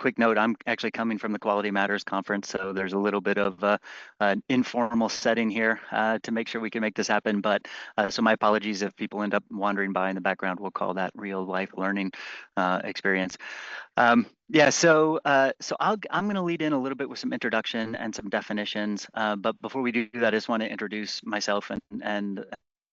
quick note, I'm actually coming from the Quality Matters conference, so there's a little bit of an informal setting here to make sure we can make this happen. But so my apologies if people end up wandering by in the background. We'll call that real life learning experience. Yeah, so I'm going to lead in a little bit with some introduction and some definitions. But before we do that, I just want to introduce myself and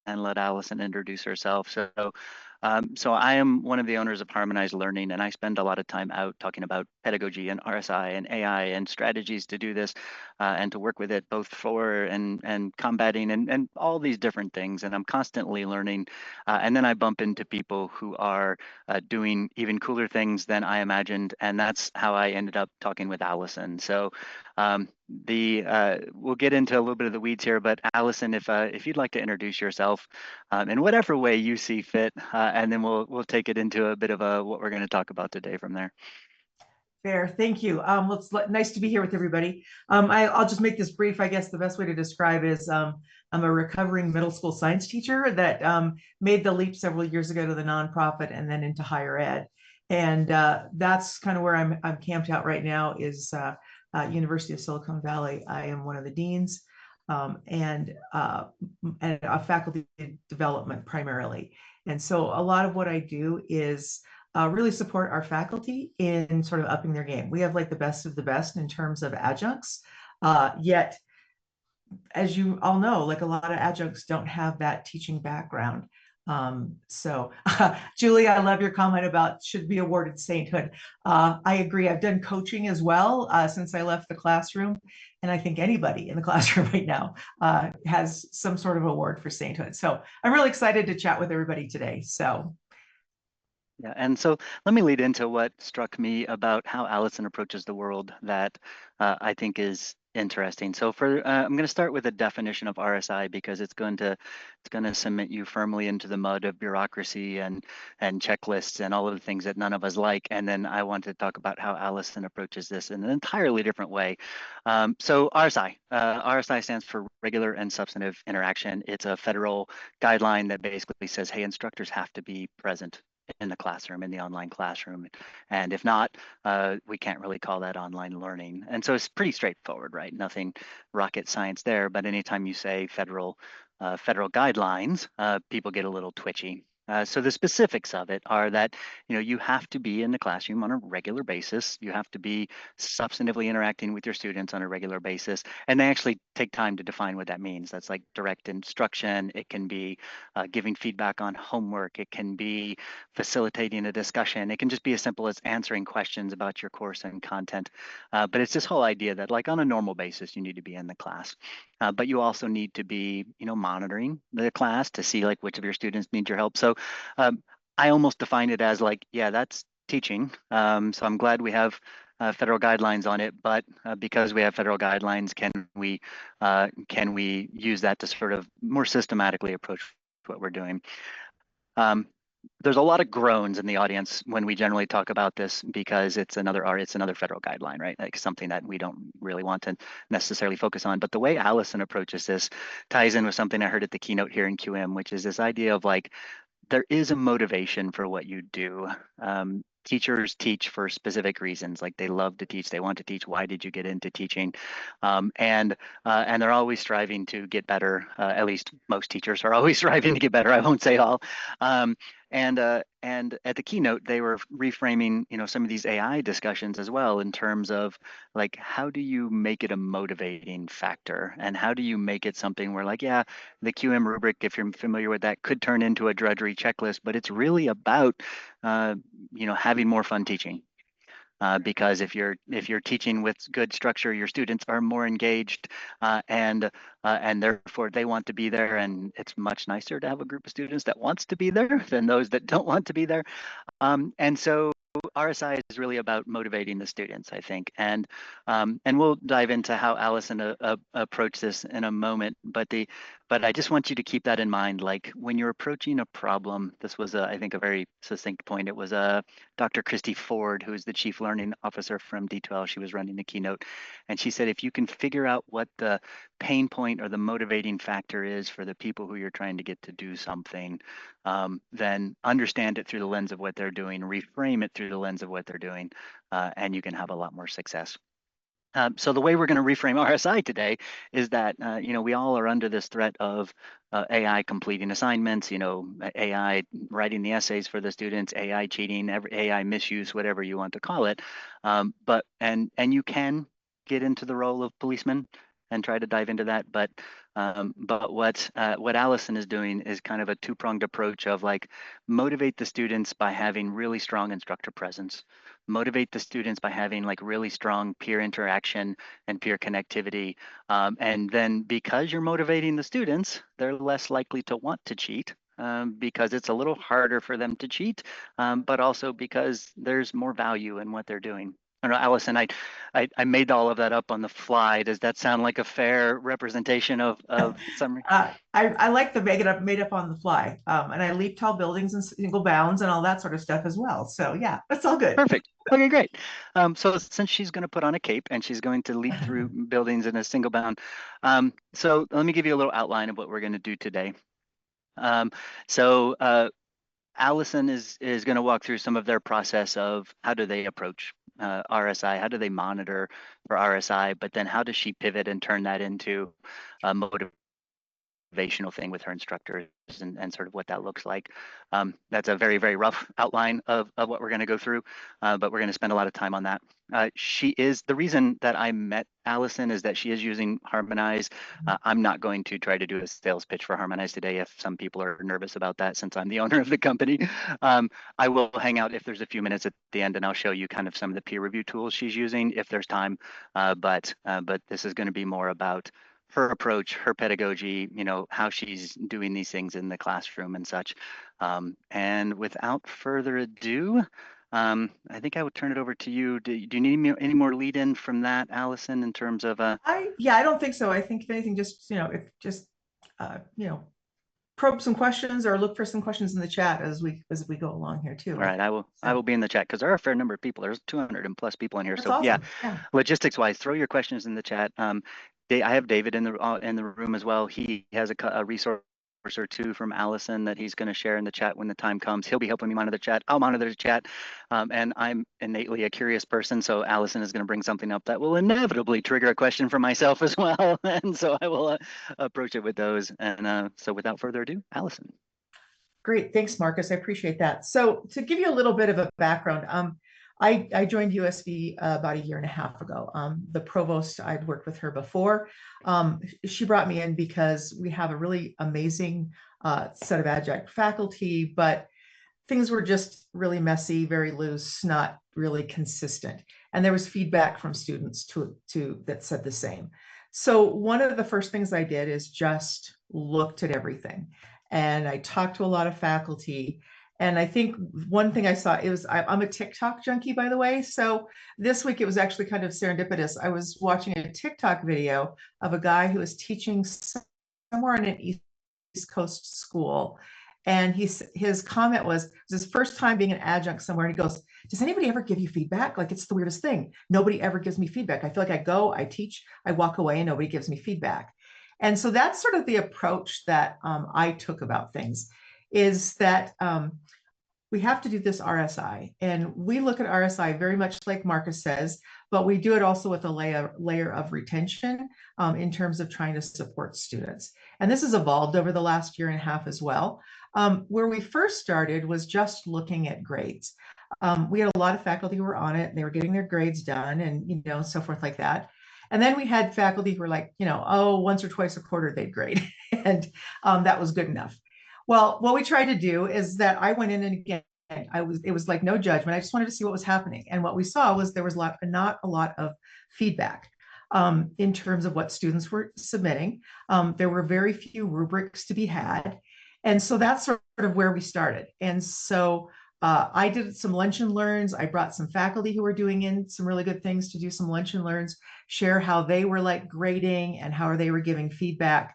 let Allison introduce herself. So I am one of the owners of Harmonized Learning, and I spend a lot of time out talking about pedagogy and RSI and AI and strategies to do this and to work with it both for and combating and all these different things. And I'm constantly learning. And then I bump into people who are doing even cooler things than I imagined. And that's how I ended up talking with Allison. So we'll get into a little bit of the weeds here, but Allison, if you'd like to introduce yourself in whatever way you see fit, and then we'll take it into a bit of what we're going to talk about today from there. Fair, thank you. It's nice to be here with everybody. I'll just make this brief. I guess the best way to describe is I'm a recovering middle school science teacher that made the leap several years ago to the nonprofit and then into higher ed. And that's kind of where I'm camped out right now is University of Silicon Valley. I am one of the deans and a faculty development primarily. And so a lot of what I do is really support our faculty in sort of upping their game. We have like the best of the best in terms of adjuncts, yet, as you all know, like a lot of adjuncts don't have that teaching background. Julie, I love your comment about should be awarded sainthood. I agree. I've done coaching as well since I left the classroom. And I think anybody in the classroom right now has some sort of award for sainthood. So I'm really excited to chat with everybody today. So. Yeah, and so let me lead into what struck me about how Allison approaches the world that I think is interesting. So I'm going to start with a definition of RSI because it's going to cement you firmly into the mud of bureaucracy and checklists and all of the things that none of us like. And then I want to talk about how Allison approaches this in an entirely different way. So RSI stands for Regular and Substantive Interaction. It's a federal guideline that basically says, hey, instructors have to be present in the classroom, in the online classroom. And if not, we can't really call that online learning. And so it's pretty straightforward, right? Nothing rocket science there, but anytime you say federal guidelines, people get a little twitchy. So the specifics of it are that, you have to be in the classroom on a regular basis. You have to be substantively interacting with your students on a regular basis. And they actually take time to define what that means. That's like direct instruction. It can be giving feedback on homework. It can be facilitating a discussion. It can just be as simple as answering questions about your course and content. But it's this whole idea that like on a normal basis, you need to be in the class. But you also need to be, monitoring the class to see like which of your students need your help. So I almost define it as like, yeah, that's teaching. So I'm glad we have federal guidelines on it, but because we have federal guidelines, can we use that to sort of more systematically approach what we're doing? There's a lot of groans in the audience when we generally talk about this because it's another federal guideline, right? Like something that we don't really want to necessarily focus on. But the way Allison approaches this ties in with something I heard at the keynote here in QM, which is this idea of like, there is a motivation for what you do. Teachers teach for specific reasons, like they love to teach, they want to teach. Why did you get into teaching? And they're always striving to get better. At least most teachers are always striving to get better. I won't say all. And at the keynote, they were reframing, some of these AI discussions as well in terms of like, how do you make it a motivating factor? And how do you make it something where like, yeah, the QM rubric, if you're familiar with that, could turn into a drudgery checklist, but it's really about, having more fun teaching. Because if you're teaching with good structure, your students are more engaged, and therefore they want to be there. And it's much nicer to have a group of students that wants to be there than those that don't want to be there. And so RSI is really about motivating the students, I think, and we'll dive into how Allison approached this in a moment. But I just want you to keep that in mind. Like when you're approaching a problem, this was I think a very succinct point. It was Dr. Christy Ford, who is the Chief Learning Officer from D2L. She was running the keynote, and she said, if you can figure out what the pain point or the motivating factor is for the people who you're trying to get to do something, then understand it through the lens of what they're doing, reframe it through the lens of what they're doing, and you can have a lot more success. So the way we're going to reframe RSI today is that we all are under this threat of AI completing assignments, AI writing the essays for the students, AI cheating, AI misuse, whatever you want to call it. But you can get into the role of policeman and try to dive into that. But what Allison is doing is kind of a two-pronged approach of like motivate the students by having really strong instructor presence, motivate the students by having like really strong peer interaction and peer connectivity. And then because you're motivating the students, they're less likely to want to cheat. Because it's a little harder for them to cheat, but also because there's more value in what they're doing. I don't know, Allison, I made all of that up on the fly. Does that sound like a fair representation of summary? I like the made up on the fly, and I leap tall buildings in single bounds and all that sort of stuff as well. So yeah, that's all good. Perfect. Okay, great. So since she's going to put on a cape and she's going to leap through buildings in a single bound, so let me give you a little outline of what we're going to do today. So Allison is going to walk through some of their process of how do they approach RSI, how do they monitor for RSI, but then how does she pivot and turn that into a motivational thing with her instructors and sort of what that looks like. That's a very, very rough outline of what we're going to go through, but we're going to spend a lot of time on that. The reason that I met Allison is that she is using Harmonize. I'm not going to try to do a sales pitch for Harmonize today if some people are nervous about that since I'm the owner of the company. I will hang out if there's a few minutes at the end and I'll show you kind of some of the peer review tools she's using if there's time. But this is going to be more about her approach, her pedagogy, how she's doing these things in the classroom and such. And without further ado, I think I would turn it over to you. Do you need any more lead in from that, Allison, in terms of I don't think so. I think if anything, just probe some questions or look for some questions in the chat as we go along here too. All right, I will be in the chat because there are a fair number of people. There's 200 and plus people in here. That's So awesome. yeah, logistics wise, throw your questions in the chat. I have David in the room as well. He has a resource or two from Allison that he's going to share in the chat when the time comes. He'll be helping me monitor the chat. I'll monitor the chat. And I'm innately a curious person, so Allison is going to bring something up that will inevitably trigger a question for myself as well. And so I will approach it with those. And so without further ado, Allison. Great, thanks, Marcus. I appreciate that. So to give you a little bit of a background, I joined USV about a year and a half ago. The provost, I'd worked with her before. She brought me in because we have a really amazing set of adjunct faculty, but things were just really messy, very loose, not really consistent. And there was feedback from students that said the same. So one of the first things I did is just looked at everything. And I talked to a lot of faculty. And I think one thing I saw, I'm a TikTok junkie, by the way. So this week it was actually kind of serendipitous. I was watching a TikTok video of a guy who was teaching somewhere in an East Coast school. And his comment was, it was his first time being an adjunct somewhere. And he goes, does anybody ever give you feedback? Like, it's the weirdest thing. Nobody ever gives me feedback. I feel like I go, I teach, I walk away, and nobody gives me feedback. And so that's sort of the approach that I took about things, is that we have to do this RSI. And we look at RSI very much like Marcus says, but we do it also with a layer of retention in terms of trying to support students. And this has evolved over the last year and a half as well. Where we first started was just looking at grades. We had a lot of faculty who were on it, and they were getting their grades done and, so forth like that. And then we had faculty who were like, once or twice a quarter they'd grade. And that was good enough. Well, what we tried to do is that I went in and again, it was like no judgment. I just wanted to see what was happening. And what we saw was there was not a lot of feedback in terms of what students were submitting. There were very few rubrics to be had. And so that's sort of where we started. And so I did some lunch and learns. I brought some faculty who were doing in some really good things to do some lunch and learns, share how they were like grading and how they were giving feedback.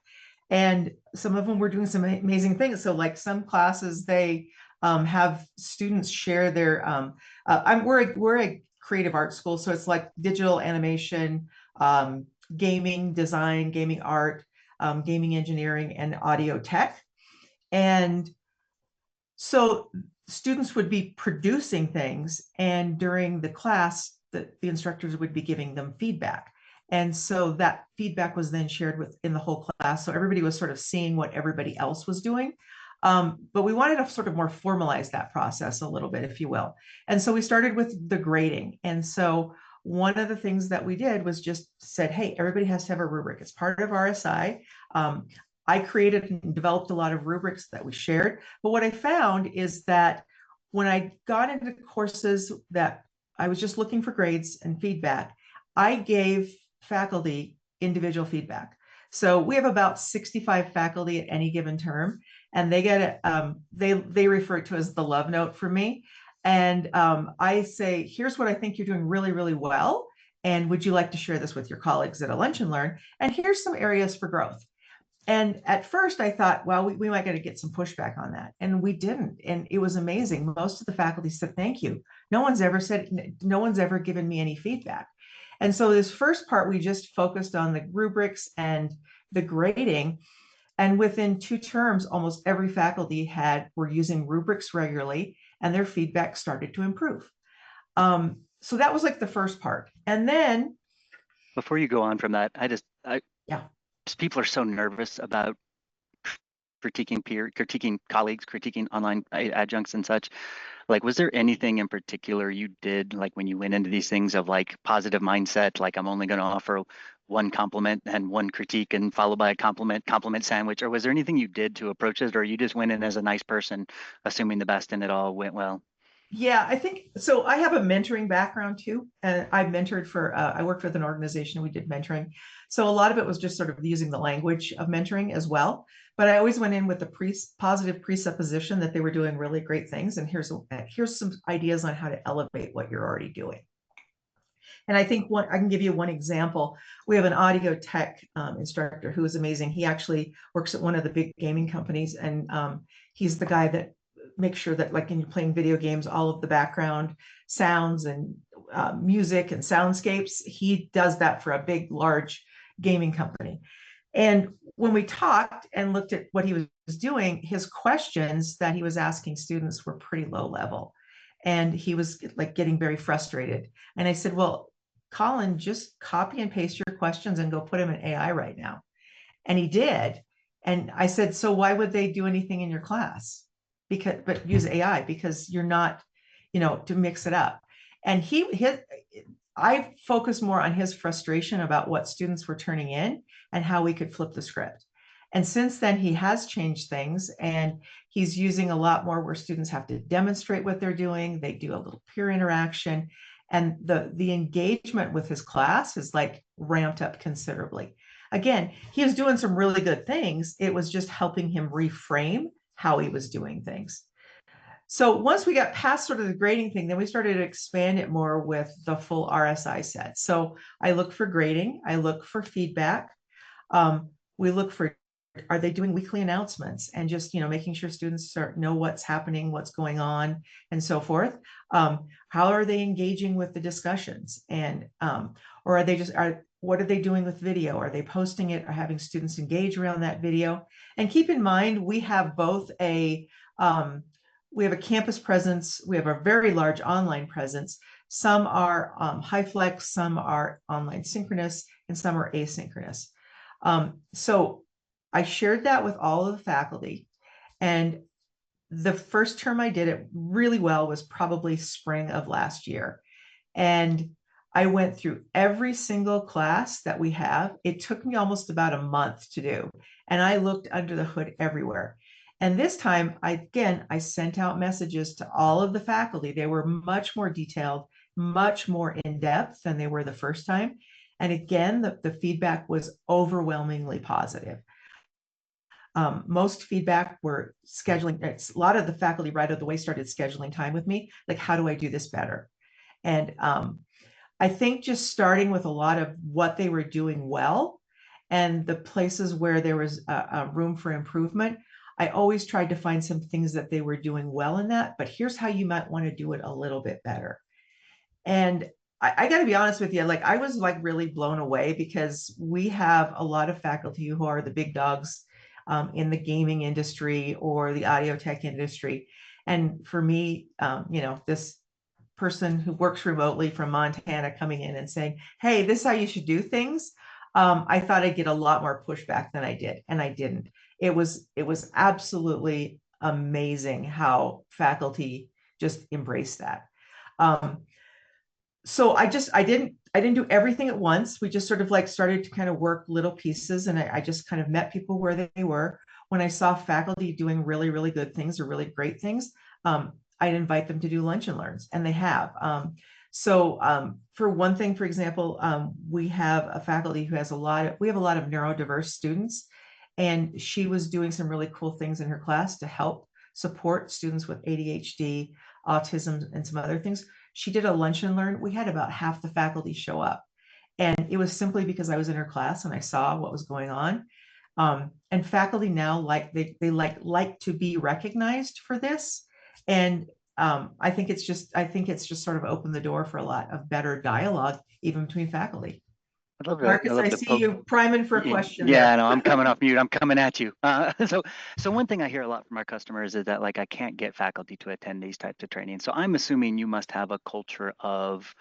And some of them were doing some amazing things. So like some classes, they have students share their, we're a creative arts school. So it's like digital animation, gaming design, gaming art, gaming engineering, and audio tech. And so students would be producing things, and during the class, the instructors would be giving them feedback. And so that feedback was then shared within the whole class. So everybody was sort of seeing what everybody else was doing. But we wanted to sort of more formalize that process a little bit, if you will. And so we started with the grading. And so one of the things that we did was just said, hey, everybody has to have a rubric. It's part of RSI. I created and developed a lot of rubrics that we shared. But what I found is that when I got into courses that I was just looking for grades and feedback, I gave faculty individual feedback. So we have about 65 faculty at any given term, and they get it. They refer to as the love note for me. And I say, here's what I think you're doing really, really well. And would you like to share this with your colleagues at a Lunch and Learn? And here's some areas for growth. And at first I thought, well, we might get some pushback on that. And we didn't. And it was amazing. Most of the faculty said, thank you. No one's ever given me any feedback. And so this first part, we just focused on the rubrics and the grading. And within 2 terms, almost every faculty were using rubrics regularly, and their feedback started to improve. So that was like the first part. And then, Before you go on from that, yeah. people are so nervous about critiquing colleagues, critiquing online adjuncts and such. Like, was there anything in particular you did, like when you went into these things of like positive mindset, like I'm only going to offer one compliment and one critique and followed by a compliment sandwich? Or was there anything you did to approach it, or you just went in as a nice person, assuming the best and it all went well? Yeah, I think so. I have a mentoring background too, and I mentored I worked with an organization, we did mentoring. So a lot of it was just sort of using the language of mentoring as well. But I always went in with the positive presupposition that they were doing really great things. And here's some ideas on how to elevate what you're already doing. And I think I can give you one example. We have an audio tech instructor who is amazing. He actually works at one of the big gaming companies, and he's the guy that make sure that, like, when you're playing video games, all of the background sounds and music and soundscapes, he does that for a big, large gaming company. And when we talked and looked at what he was doing, his questions that he was asking students were pretty low level. And he was like getting very frustrated. And I said, well, Colin, just copy and paste your questions and go put them in AI right now. And he did. And I said, so why would they do anything in your class? But use AI, because you're not, to mix it up. And I focused more on his frustration about what students were turning in and how we could flip the script. And since then, he has changed things, and he's using a lot more where students have to demonstrate what they're doing. They do a little peer interaction, and the engagement with his class is like ramped up considerably. Again, he was doing some really good things. It was just helping him reframe how he was doing things. So once we got past sort of the grading thing, then we started to expand it more with the full RSI set. So I look for grading, I look for feedback. We look for, are they doing weekly announcements, and just, making sure students know what's happening, what's going on, and so forth. How are they engaging with the discussions? And or are they just, what are they doing with video? Are they posting it or having students engage around that video? And keep in mind, we have both we have a campus presence, we have a very large online presence. Some are high flex, some are online synchronous, and some are asynchronous. So I shared that with all of the faculty. And the first term I did it really well was probably spring of last year. And I went through every single class that we have. It took me almost about a month to do. And I looked under the hood everywhere. And this time, I sent out messages to all of the faculty. They were much more detailed, much more in depth than they were the first time. And again, the feedback was overwhelmingly positive. Most feedback were scheduling. A lot of the faculty right out of the way started scheduling time with me, like, how do I do this better? And I think just starting with a lot of what they were doing well and the places where there was a room for improvement, I always tried to find some things that they were doing well in that, but here's how you might want to do it a little bit better. And I got to be honest with you, like, I was like really blown away, because we have a lot of faculty who are the big dogs in the gaming industry or the audio tech industry. And for me, this person who works remotely from Montana coming in and saying, hey, this is how you should do things. I thought I'd get a lot more pushback than I did, and I didn't. It was absolutely amazing how faculty just embraced that. Um, so I didn't do everything at once. We just sort of like started to kind of work little pieces, and I just kind of met people where they were. When I saw faculty doing really, really good things or really great things, I'd invite them to do lunch and learns, and they have. For one thing, for example, we have a faculty who has we have a lot of neurodiverse students, and she was doing some really cool things in her class to help support students with ADHD, autism, and some other things. She did a lunch and learn. We had about half the faculty show up. And it was simply because I was in her class and I saw what was going on. And faculty now they like to be recognized for this. And I think it's just sort of opened the door for a lot of better dialogue, even between faculty. I Marcus, love I the see poke. you priming for a Yeah, question yeah, there. no, I'm coming off mute. I'm coming at you. So one thing I hear a lot from our customers is that like I can't get faculty to attend these types of training. So I'm assuming you must have a culture of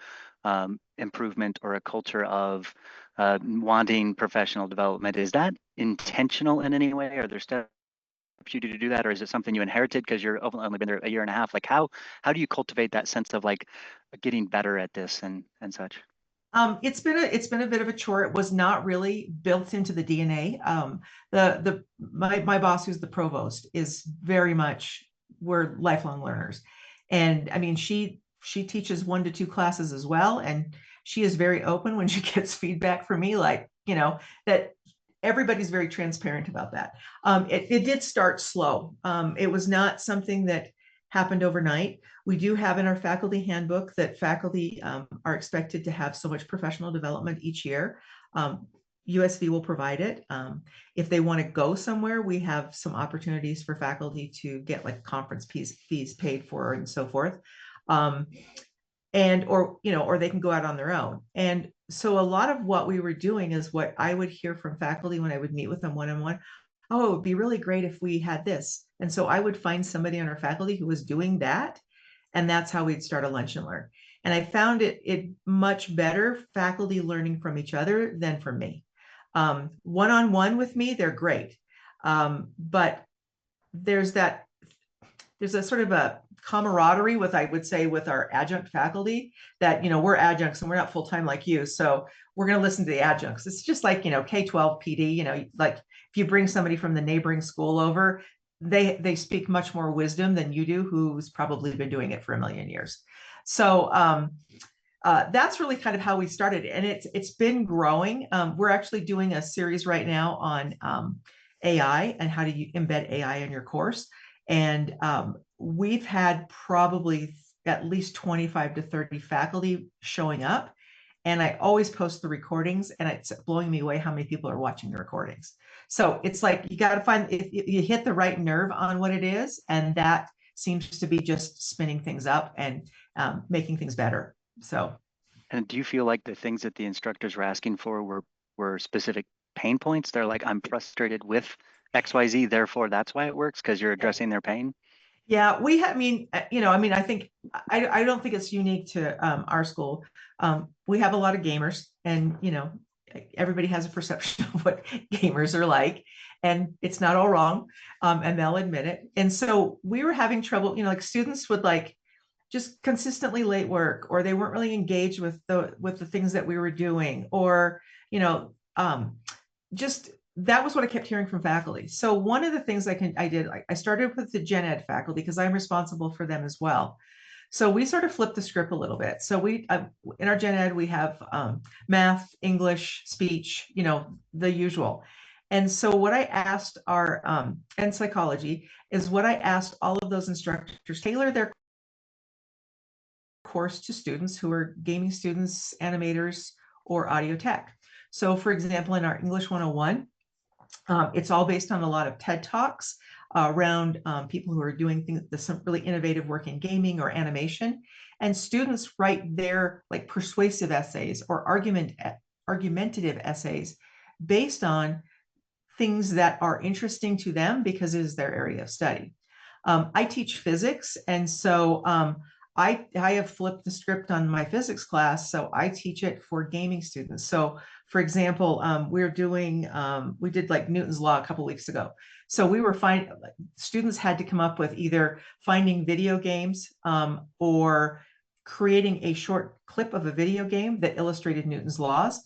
improvement or a culture of wanting professional development. Is that intentional in any way? Are there steps you do to do that, or is it something you inherited because you're only been there a year and a half? Like how do you cultivate that sense of like getting better at this and such? It's been a bit of a chore. It was not really built into the DNA. My boss, who's the provost, is very much, we're lifelong learners, and I mean she teaches 1 to 2 classes as well, and she is very open when she gets feedback from me, like that everybody's very transparent about that. It did start slow. It was not something that happened overnight. We do have in our faculty handbook that faculty are expected to have so much professional development each year. USV will provide it. If they want to go somewhere, we have some opportunities for faculty to get like conference fees paid for and so forth. Or they can go out on their own. And so a lot of what we were doing is what I would hear from faculty when I would meet with them one-on-one. Oh, it would be really great if we had this. And so I would find somebody on our faculty who was doing that. And that's how we'd start a lunch and learn. And I found it much better faculty learning from each other than from me. One-on-one with me, they're great. But there's a sort of a camaraderie with, I would say, with our adjunct faculty that, we're adjuncts and we're not full-time like you. So we're going to listen to the adjuncts. It's just like, K-12 PD, like if you bring somebody from the neighboring school over, they speak much more wisdom than you do, who's probably been doing it for a million years. So that's really kind of how we started, and it's been growing. We're actually doing a series right now on AI and how do you embed AI in your course. And we've had probably at least 25 to 30 faculty showing up. And I always post the recordings, and it's blowing me away how many people are watching the recordings. So it's like you got to find, if you hit the right nerve on what it is, and that seems to be just spinning things up and making things better. So And do you feel like the things that the instructors were asking for were specific pain points? They're like, I'm frustrated with XYZ, therefore that's why it works because you're addressing their pain. yeah, I think I don't think it's unique to our school. We have a lot of gamers, and everybody has a perception of what gamers are like, and it's not all wrong, and they'll admit it. And so we were having trouble, like students would like just consistently late work, or they weren't really engaged with the things that we were doing, or you know, just that was what I kept hearing from faculty. So one of the things I started with the gen ed faculty because I'm responsible for them as well. So we sort of flipped the script a little bit. So we in our gen ed we have math, English, speech, the usual. And so what I asked our and psychology is what I asked all of those instructors tailor their course to students who are gaming students, animators, or audio tech. So for example, in our English 101, it's all based on a lot of TED Talks around people who are doing some really innovative work in gaming or animation. And students write their like persuasive essays or argumentative essays based on things that are interesting to them because it is their area of study. I teach physics, and so I have flipped the script on my physics class, so I teach it for gaming students. So, for example, we did like Newton's law a couple weeks ago. So students had to come up with either finding video games or creating a short clip of a video game that illustrated Newton's laws.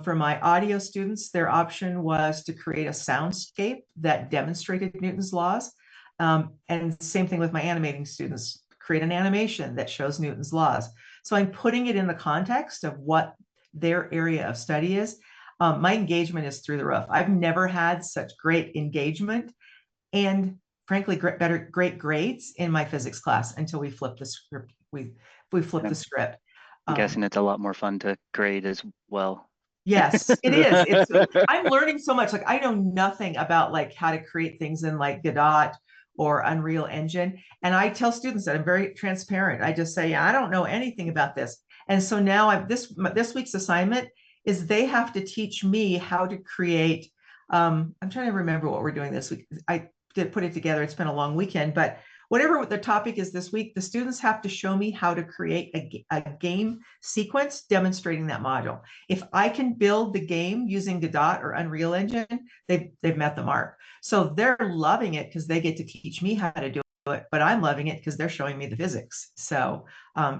For my audio students, their option was to create a soundscape that demonstrated Newton's laws. And same thing with my animating students, create an animation that shows Newton's laws. So I'm putting it in the context of what their area of study is. My engagement is through the roof. I've never had such great engagement and frankly, great grades in my physics class until we flipped the script. We flipped the script. I'm guessing it's a lot more fun to grade as well. Yes, it is. I'm learning so much. Like I know nothing about like how to create things in like Godot or Unreal Engine. And I tell students that I'm very transparent. I just say, I don't know anything about this. And so now this week's assignment is they have to teach me how to create. I'm trying to remember what we're doing this week. I did put it together. It's been a long weekend, but whatever the topic is this week, the students have to show me how to create a game sequence demonstrating that module. If I can build the game using Godot or Unreal Engine, they've met the mark. So they're loving it because they get to teach me how to do it, but I'm loving it because they're showing me the physics. So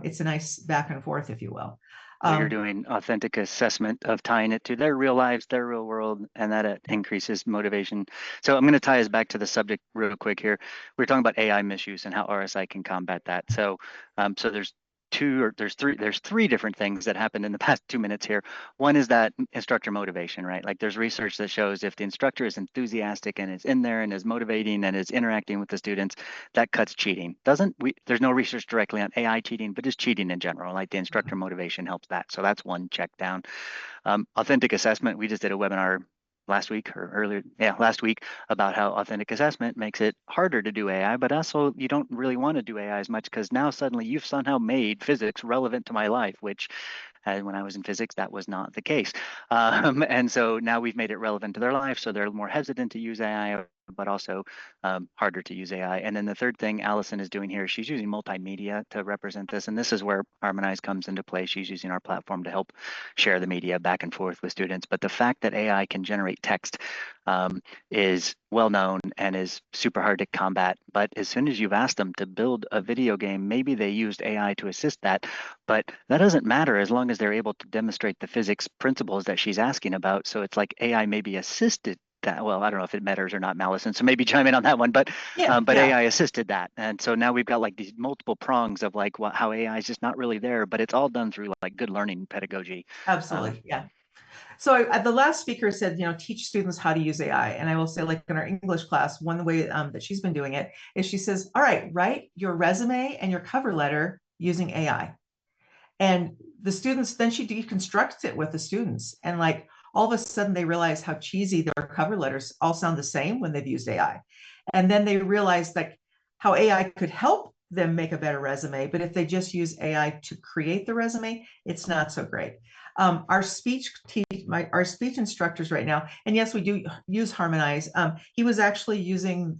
it's a nice back and forth, if you will. So you're doing authentic assessment of tying it to their real lives, their real world, and that increases motivation. So I'm going to tie us back to the subject real quick here. We're talking about AI misuse and how RSI can combat that. So, there's three different things that happened in the past 2 minutes here. One is that instructor motivation, right? Like there's research that shows if the instructor is enthusiastic and is in there and is motivating and is interacting with the students, that cuts cheating. There's no research directly on AI cheating, but just cheating in general. Like the instructor motivation helps that. So that's one check down. Authentic assessment, we just did a webinar last week about how authentic assessment makes it harder to do AI, but also you don't really want to do AI as much because now suddenly you've somehow made physics relevant to my life, which when I was in physics, that was not the case. And so now we've made it relevant to their life, so they're more hesitant to use AI, but also harder to use AI. And then the third thing Allison is doing here, she's using multimedia to represent this. And this is where Harmonize comes into play. She's using our platform to help share the media back and forth with students. But the fact that AI can generate text is well known and is super hard to combat. But as soon as you've asked them to build a video game, maybe they used AI to assist that, but that doesn't matter as long as they're able to demonstrate the physics principles that she's asking about. So it's like AI maybe assisted that. Well, I don't know if it matters or not, Allison, so maybe chime in on that one, but AI assisted that. And so now we've got like these multiple prongs of like how AI is just not really there, but it's all done through like good learning pedagogy. Absolutely. Yeah. So the last speaker said, teach students how to use AI. And I will say, like in our English class, one way that she's been doing it is she says, all right, write your resume and your cover letter using AI. And the students, then she deconstructs it with the students. And like all of a sudden they realize how cheesy their cover letters all sound the same when they've used AI. And then they realize like how AI could help them make a better resume. But if they just use AI to create the resume, it's not so great. Our speech instructors right now, and yes, we do use Harmonize. He was actually using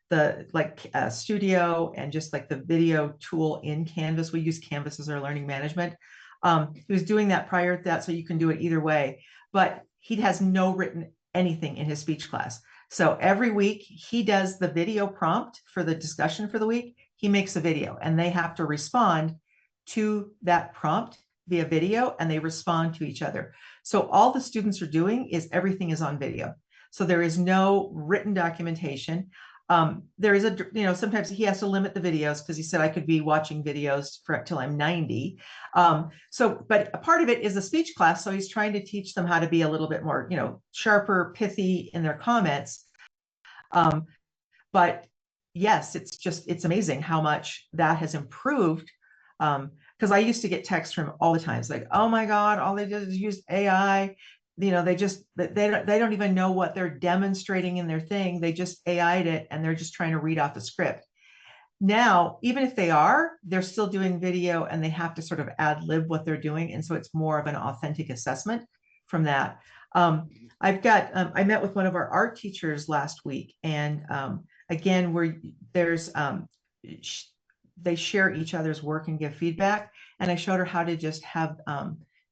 the studio and just like the video tool in Canvas. We use Canvas as our learning management. He was doing that prior to that, so you can do it either way. But he has no written anything in his speech class. So every week he does the video prompt for the discussion for the week. He makes a video and they have to respond to that prompt via video, and they respond to each other. So all the students are doing is everything is on video. So there is no written documentation. There is sometimes he has to limit the videos because he said I could be watching videos till I'm 90. But a part of it is a speech class. So he's trying to teach them how to be a little bit more, sharper, pithy in their comments. But yes, it's amazing how much that has improved. Because I used to get texts from all the times like, oh my God, all they did is use AI. They don't even know what they're demonstrating in their thing. They just AI'd it and they're just trying to read off the script. Now, even if they're still doing video and they have to sort of ad lib what they're doing. And so it's more of an authentic assessment from that. I met with one of our art teachers last week, and again, where there's they share each other's work and give feedback. And I showed her how to just have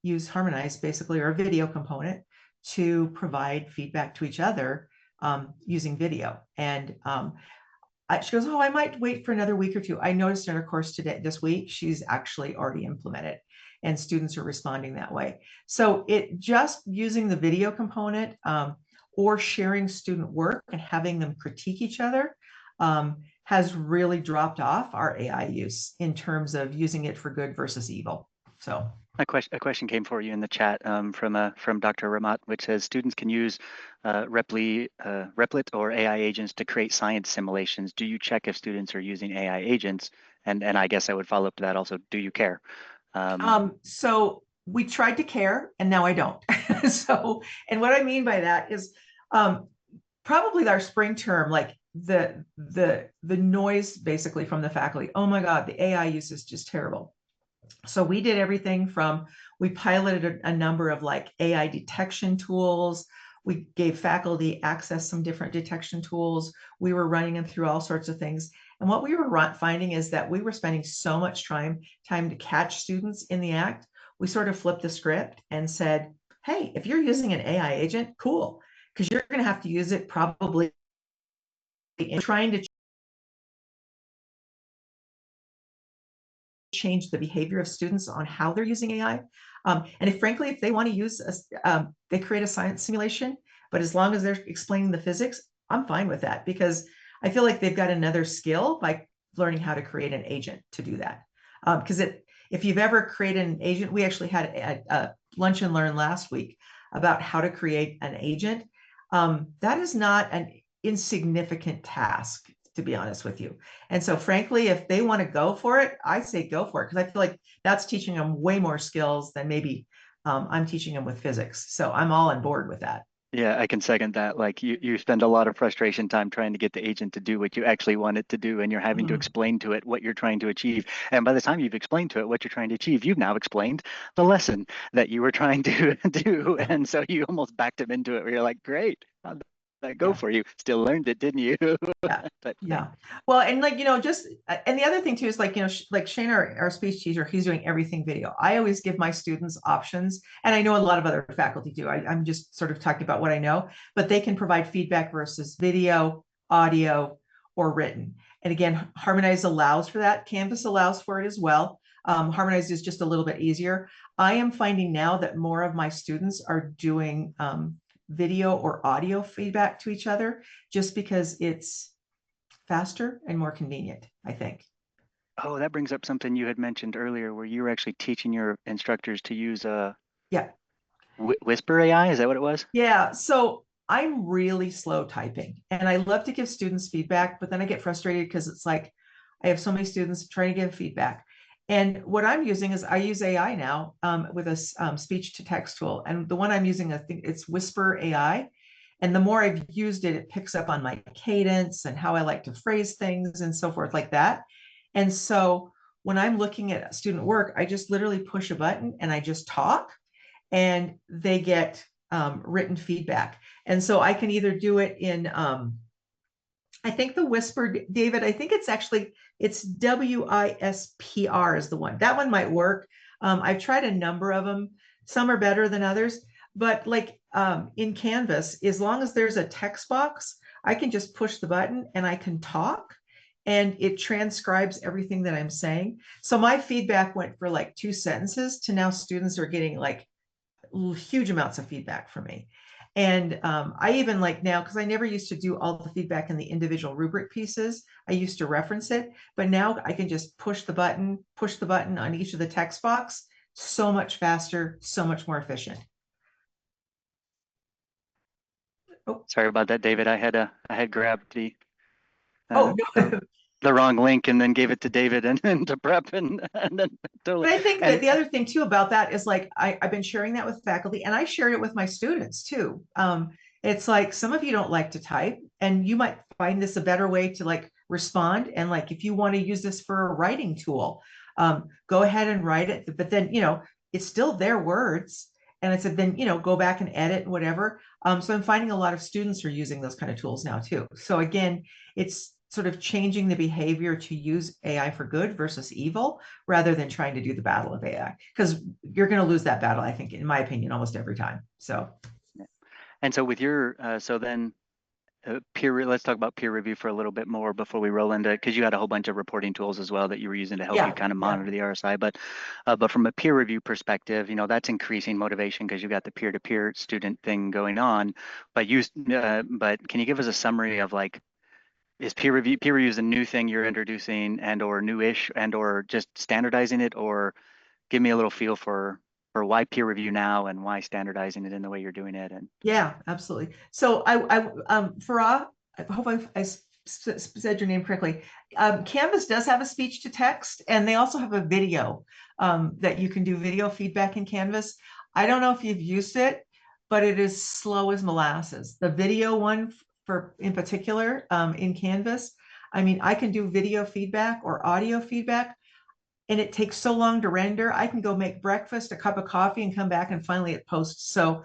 use Harmonize basically, or a video component to provide feedback to each other using video. And she goes, oh, I might wait for another week or two. I noticed in her course this week, she's actually already implemented and students are responding that way. So it just using the video component or sharing student work and having them critique each other has really dropped off our AI use in terms of using it for good versus evil. So a question came for you in the chat from Dr. Ramat, which says students can use Replit or AI agents to create science simulations. Do you check if students are using AI agents? And I guess I would follow up to that also. Do you care? So we tried to care, and now I don't. So, and what I mean by that is probably our spring term, like the noise basically from the faculty. Oh my God, the AI use is just terrible. So we did everything from, we piloted a number of like AI detection tools. We gave faculty access some different detection tools. We were running them through all sorts of things. And what we were finding is that we were spending so much time to catch students in the act. We sort of flipped the script and said, hey, if you're using an AI agent, cool, because you're going to have to use it probably in trying to change the behavior of students on how they're using AI. And if frankly, if they want to use, they create a science simulation, but as long as they're explaining the physics, I'm fine with that because I feel like they've got another skill by learning how to create an agent to do that. Because if you've ever created an agent, we actually had a lunch and learn last week about how to create an agent. That is not an insignificant task, to be honest with you. And so frankly, if they want to go for it, I say go for it, because I feel like that's teaching them way more skills than maybe I'm teaching them with physics. So I'm all on board with that. Yeah, I can second that. Like you spend a lot of frustration time trying to get the agent to do what you actually want it to do, and you're having to explain to it what you're trying to achieve. And by the time you've explained to it what you're trying to achieve, you've now explained the lesson that you were trying to do. Yeah. And so you almost backed him into it where you're like, great, how'd that go Yeah. for you? Still learned it, didn't you? Yeah. Type thing. Yeah. Well, and like, just, and the other thing too is like, like Shane, our speech teacher, he's doing everything video. I always give my students options, and I know a lot of other faculty do. I'm just sort of talking about what I know, but they can provide feedback versus video, audio, or written. And again, Harmonize allows for that. Canvas allows for it as well. Harmonize is just a little bit easier. I am finding now that more of my students are doing video or audio feedback to each other just because it's faster and more convenient, I think. Oh, that brings up something you had mentioned earlier where you were actually teaching your instructors to use a Yeah. Whisper AI. Is that what it was? Yeah. So I'm really slow typing and I love to give students feedback, but then I get frustrated because it's like I have so many students trying to give feedback. And what I'm using is I use AI now with a speech to text tool. And the one I'm using, I think it's Whisper AI. And the more I've used it, it picks up on my cadence and how I like to phrase things and so forth like that. And so when I'm looking at student work, I just literally push a button and I just talk and they get written feedback. And so I can either do it in, I think the Whisper, David, I think it's WISPR is the one. That one might work. I've tried a number of them. Some are better than others, but like in Canvas, as long as there's a text box, I can just push the button and I can talk and it transcribes everything that I'm saying. So my feedback went for like 2 sentences to now students are getting like huge amounts of feedback from me. And I even like now, because I never used to do all the feedback in the individual rubric pieces, I used to reference it, but now I can just push the button on each of the text box, so much faster, so much more efficient. Oh, Sorry about that, David. I had grabbed oh the no. the wrong link and then gave it to David and to prep and then totally. But I think that And the other thing too about that is like I've been sharing that with faculty and I shared it with my students too. It's like some of you don't like to type and you might find this a better way to like respond. And like if you want to use this for a writing tool, go ahead and write it. But then, it's still their words. And I said, then, go back and edit and whatever. So I'm finding a lot of students are using those kind of tools now too. So again, it's sort of changing the behavior to use AI for good versus evil, rather than trying to do the battle of AI, because you're going to lose that battle, I think, in my opinion, almost every time. So Yeah. And so with your, so then let's talk about peer review for a little bit more before we roll into, because you had a whole bunch of reporting tools as well that you were using to help you yeah, kind of yeah, monitor the RSI. But from a peer review perspective, that's increasing motivation because you've got the peer-to-peer student thing going on. But can you give us a summary of like, is peer review is a new thing you're introducing and or newish and or just standardizing it, or give me a little feel for why peer review now and why standardizing it in the way you're doing it. And yeah, absolutely. So Farah, I hope I said your name correctly. Canvas does have a speech to text, and they also have a video that you can do video feedback in Canvas. I don't know if you've used it, but it is slow as molasses. The video one for in particular in Canvas. I mean, I can do video feedback or audio feedback, and it takes so long to render. I can go make breakfast, a cup of coffee, and come back and finally it posts. So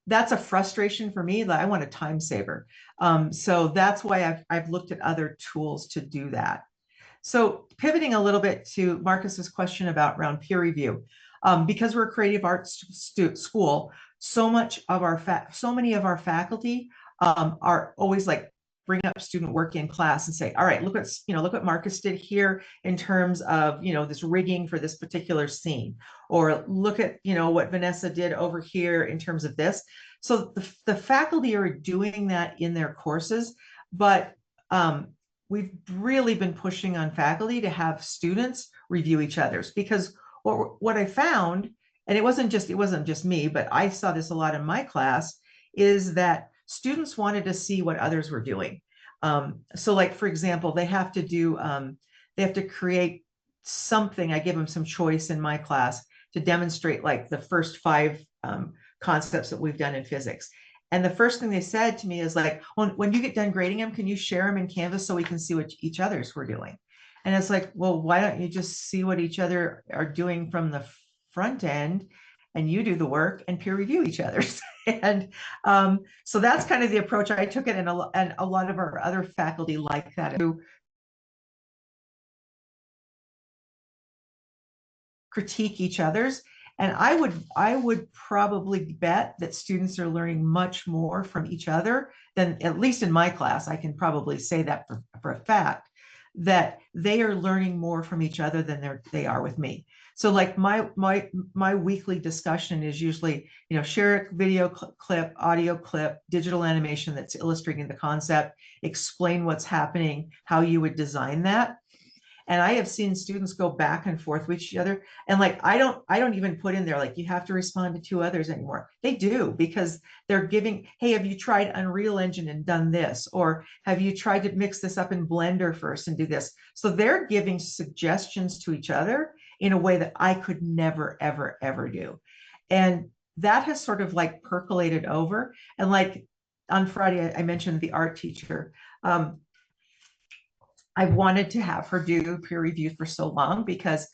that's a frustration for me. That I want a time saver. So that's why I've looked at other tools to do that. So pivoting a little bit to Marcus's question about around peer review, because we're a creative arts school, so many of our faculty are always like bring up student work in class and say, all right, look what Marcus did here in terms of this rigging for this particular scene, or look at what Vanessa did over here in terms of this. So the faculty are doing that in their courses, but we've really been pushing on faculty to have students review each other's, because what I found, and it wasn't just me, but I saw this a lot in my class, is that students wanted to see what others were doing. So like, for example, they have to create something. I give them some choice in my class to demonstrate like the first 5 concepts that we've done in physics. And the first thing they said to me is like, when you get done grading them, can you share them in Canvas so we can see what each other's were doing? And it's like, well, why don't you just see what each other are doing from the front end, and you do the work and peer review each other's. And so that's kind of the approach I took it, and a lot of our other faculty like that to critique each other's. And I would probably bet that students are learning much more from each other than, at least in my class, I can probably say that for a fact, that they are learning more from each other than they are with me. So like my weekly discussion is usually, share a video clip, audio clip, digital animation that's illustrating the concept, explain what's happening, how you would design that. And I have seen students go back and forth with each other. And like, I don't even put in there, like, you have to respond to 2 others anymore. They do, because they're giving, hey, have you tried Unreal Engine and done this? Or have you tried to mix this up in Blender first and do this? So they're giving suggestions to each other in a way that I could never, ever, ever do. And that has sort of like percolated over. And like on Friday, I mentioned the art teacher. I've wanted to have her do peer review for so long, because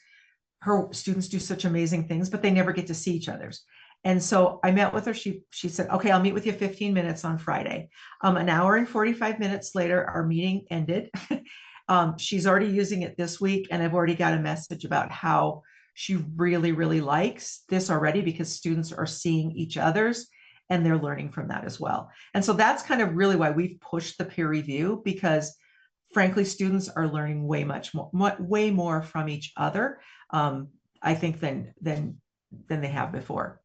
her students do such amazing things, but they never get to see each other's. And so I met with her. She said, okay, I'll meet with you 15 minutes on Friday. An hour and 45 minutes later, our meeting ended. She's already using it this week, and I've already got a message about how she really, really likes this already, because students are seeing each other's and they're learning from that as well. And so that's kind of really why we've pushed the peer review, because frankly, students are learning way more from each other, I think, than they have before.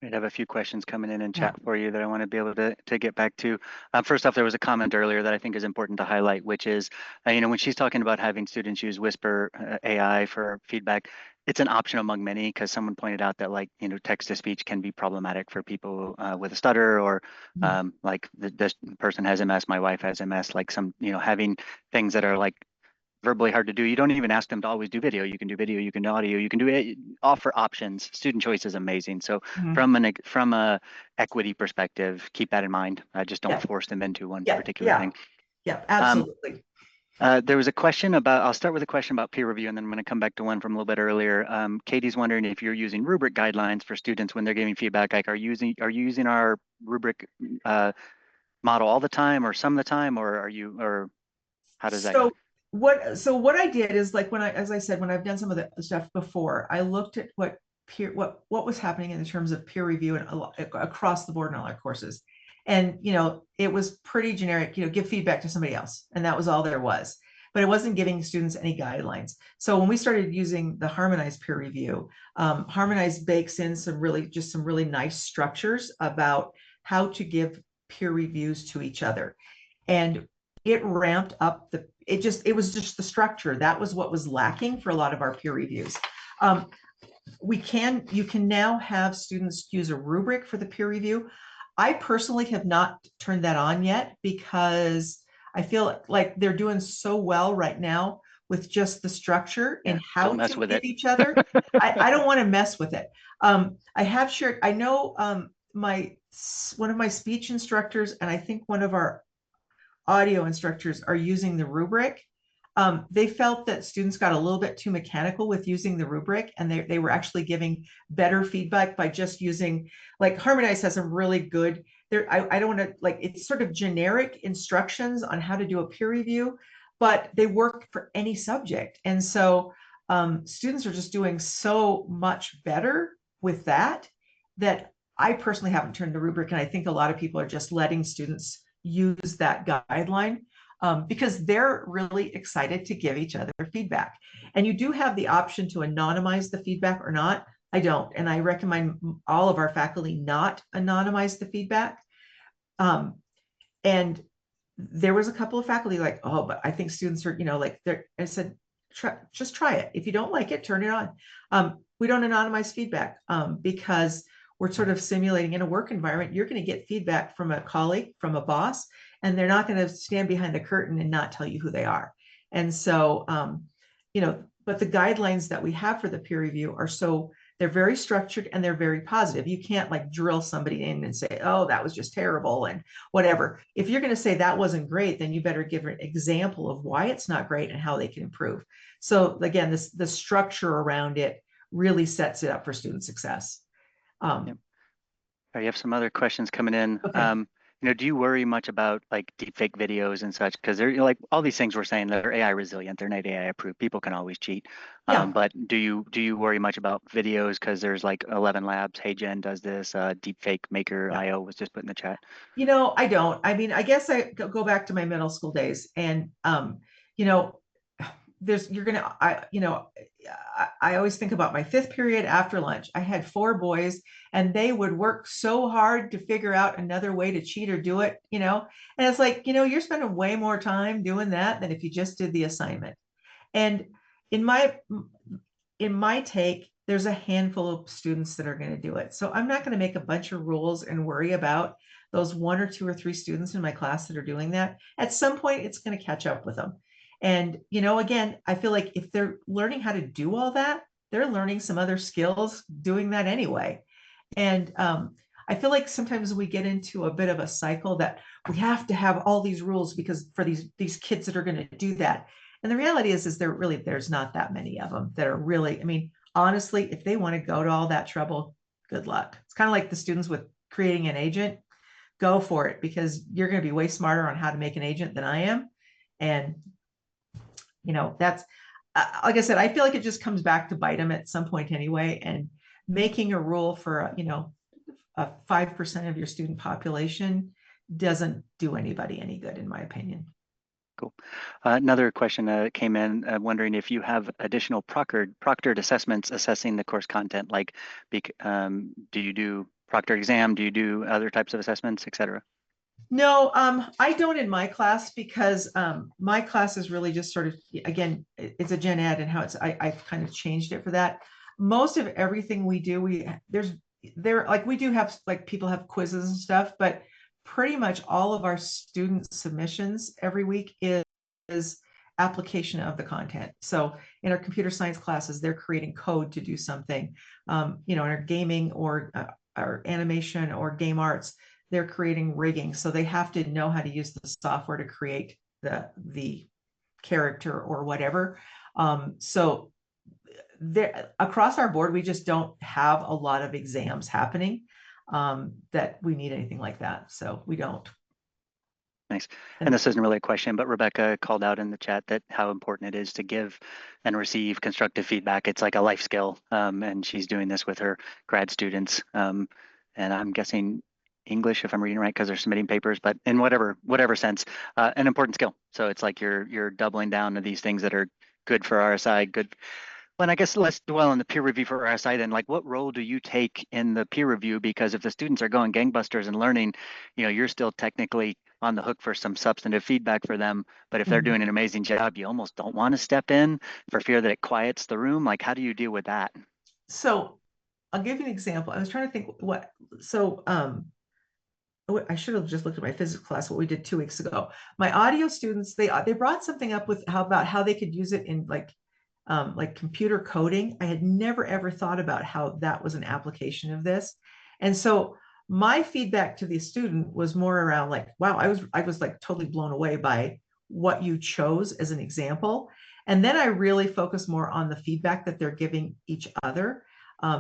I have a few questions coming in Yeah. chat for you that I want to be able to get back to. First off, there was a comment earlier that I think is important to highlight, which is, when she's talking about having students use Whisper AI for feedback, it's an option among many, because someone pointed out that like, text to speech can be problematic for people with a stutter, or like this person has MS, my wife has MS, like some, having things that are like verbally hard to do. You don't even ask them to always do video. You can do video, you can do audio, you can do it, offer options. Student choice is amazing. So Mhm. from a equity perspective, keep that in mind. Just don't Yeah, force them into one yeah, particular yeah, thing. yeah, Um, absolutely. There was a question about, I'll start with a question about peer review, and then I'm going to come back to one from a little bit earlier. Katie's wondering if you're using rubric guidelines for students when they're giving feedback. Like, are you using our rubric model all the time, or some of the time, or how does that go? So what I did is, like, as I said, when I've done some of the stuff before, I looked at what was happening in terms of peer review and across the board in all our courses. And it was pretty generic, give feedback to somebody else, and that was all there was. But it wasn't giving students any guidelines. So when we started using the harmonized peer review, harmonized bakes in some really nice structures about how to give peer reviews to each other. And it ramped up it was just the structure. That was what was lacking for a lot of our peer reviews. You can now have students use a rubric for the peer review. I personally have not turned that on yet because I feel like they're doing so well right now with just the structure Yeah, and how don't mess to with give it. each other. I don't want to mess with it. I have shared, I know one of my speech instructors, and I think one of our audio instructors are using the rubric. They felt that students got a little bit too mechanical with using the rubric, and they were actually giving better feedback by just using, like, Harmonize has some really good, there, I don't want to, like, it's sort of generic instructions on how to do a peer review, but they work for any subject. And so students are just doing so much better with that I personally haven't turned the rubric, and I think a lot of people are just letting students use that guideline because they're really excited to give each other feedback. And you do have the option to anonymize the feedback or not. I don't, and I recommend all of our faculty not anonymize the feedback. And there was a couple of faculty like, oh, but I think students are, like, I said, just try it. If you don't like it, turn it on. We don't anonymize feedback because we're sort of simulating in a work environment. You're going to get feedback from a colleague, from a boss, and they're not going to stand behind the curtain and not tell you who they are. And so, but the guidelines that we have for the peer review they're very structured and they're very positive. You can't, like, drill somebody in and say, oh, that was just terrible and whatever. If you're going to say that wasn't great, then you better give an example of why it's not great and how they can improve. So again, the structure around it really sets it up for student success. Yep. You have some other questions coming in. Okay. Do you worry much about like deepfake videos and such? Because they're like all these things we're saying, they're AI resilient, they're not AI approved. People can always cheat. Yeah. But do you worry much about videos? Because there's like 11 Labs, Hey Gen does this, deepfake maker Yeah. IO was just put in the chat. I don't. I mean, I guess I go back to my middle school days, and you know, there's you're gonna I always think about my fifth period after lunch. I had four boys, and they would work so hard to figure out another way to cheat or do it, and it's like, you're spending way more time doing that than if you just did the assignment. And in my in my take, there's a handful of students that are going to do it. So I'm not going to make a bunch of rules and worry about those one or two or three students in my class that are doing that. At some point, it's going to catch up with them. And, again, I feel like if they're learning how to do all that, they're learning some other skills doing that anyway. And I feel like sometimes we get into a bit of a cycle that we have to have all these rules because for these kids that are going to do that. And the reality is there's not that many of them that are really, I mean, honestly, if they want to go to all that trouble, good luck. It's kind of like the students with creating an agent. Go for it, because you're going to be way smarter on how to make an agent than I am. And, that's, like I said, I feel like it just comes back to bite them at some point anyway. And making a rule for, a 5% of your student population doesn't do anybody any good, in my opinion. Cool. Another question came in wondering if you have additional proctored assessments assessing the course content, like do you do proctored exam? Do you do other types of assessments, et cetera? No, I don't in my class because my class is really just sort of, again, it's a gen ed, and how I've kind of changed it for that. Most of everything we do, we do have, like, people have quizzes and stuff, but pretty much all of our student submissions every week is application of the content. So in our computer science classes, they're creating code to do something. In our gaming or our animation or game arts, they're creating rigging. So they have to know how to use the software to create the character or whatever. So there, across our board, we just don't have a lot of exams happening that we need anything like that. So we don't. Nice. And And this isn't really a question, but Rebecca called out in the chat that how important it is to give and receive constructive feedback. It's like a life skill, and she's doing this with her grad students. And I'm guessing English, if I'm reading right, because they're submitting papers. But in whatever sense, an important skill. So it's like you're doubling down to these things that are good for RSI, good. Well, and I guess let's dwell on the peer review for RSI then. Like, what role do you take in the peer review? Because if the students are going gangbusters and learning, you're still technically on the hook for some substantive feedback for them. But if they're Mhm. doing an amazing job, you almost don't want to step in for fear that it quiets the room. Like, how do you deal with that? So I'll give you an example. I was trying to think what, so I should have just looked at my physics class, what we did 2 weeks ago. My audio students, they brought something up with how they could use it in like computer coding. I had never ever thought about how that was an application of this. And so my feedback to the student was more around like, wow, I was like totally blown away by what you chose as an example. And then I really focus more on the feedback that they're giving each other.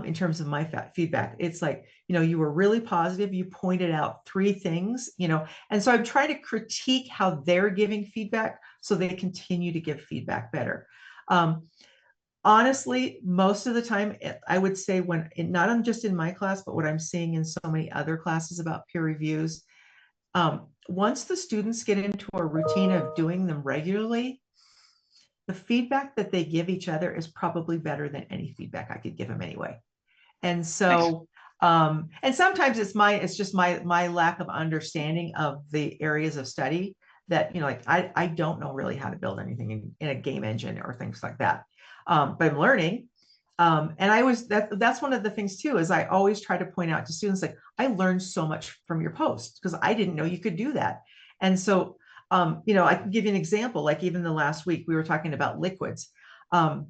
In terms of my feedback, it's like, you were really positive. You pointed out 3 things, and so I'm trying to critique how they're giving feedback so they continue to give feedback better. Um, Honestly, most of the time, I would say not just in my class, but what I'm seeing in so many other classes about peer reviews, once the students get into a routine of doing them regularly, the feedback that they give each other is probably better than any feedback I could give them anyway. And Nice. so, and sometimes it's just my lack of understanding of the areas of study that, like I don't know really how to build anything in a game engine or things like that. But I'm learning. And that's one of the things too, is I always try to point out to students, like, I learned so much from your post because I didn't know you could do that. And so, I can give you an example, like even the last week we were talking about liquids. Um,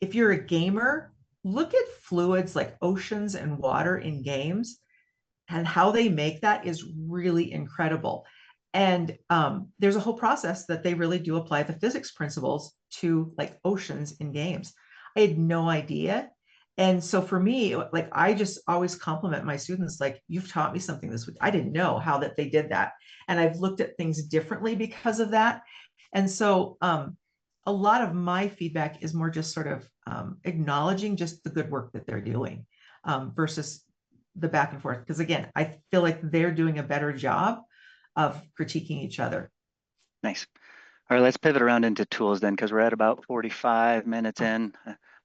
if you're a gamer, look at fluids like oceans and water in games, and how they make that is really incredible. And there's a whole process that they really do apply the physics principles to, like, oceans in games. I had no idea. And so for me, like, I just always compliment my students, like, you've taught me something this week. I didn't know how that they did that. And I've looked at things differently because of that. And so a lot of my feedback is more just sort of acknowledging just the good work that they're doing, versus the back and forth. Because again, I feel like they're doing a better job of critiquing each other. Nice. All right, let's pivot around into tools then, because we're at about 45 minutes in,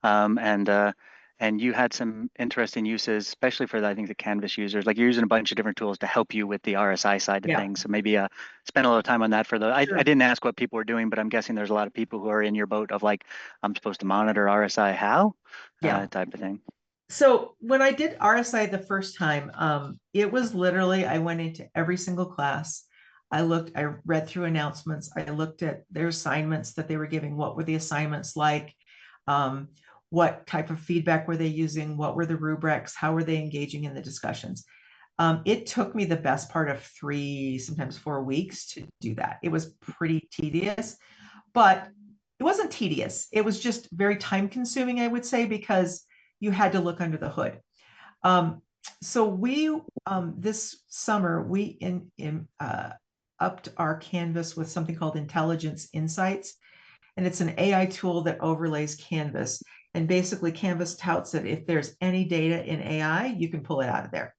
um, and uh, and you had some interesting uses, especially for I think the Canvas users. Like you're using a bunch of different tools to help you with the RSI side of Yeah, things. So maybe spend a little time on that for the. I sure. didn't ask what people were doing, but I'm guessing there's a lot of people who are in your boat of like, I'm supposed to monitor RSI how, Yeah. type of thing. So when I did RSI the first time, it was literally, I went into every single class. I read through announcements. I looked at their assignments that they were giving. What were the assignments like? Um, what type of feedback were they using? What were the rubrics? How were they engaging in the discussions? It took me the best part of 3, sometimes 4 weeks to do that. It was pretty tedious, but it wasn't tedious. It was just very time consuming, I would say, because you had to look under the hood. Um, so this summer, we upped our Canvas with something called Intelligence Insights. And it's an AI tool that overlays Canvas. And basically, Canvas touts that if there's any data in AI, you can pull it out of there.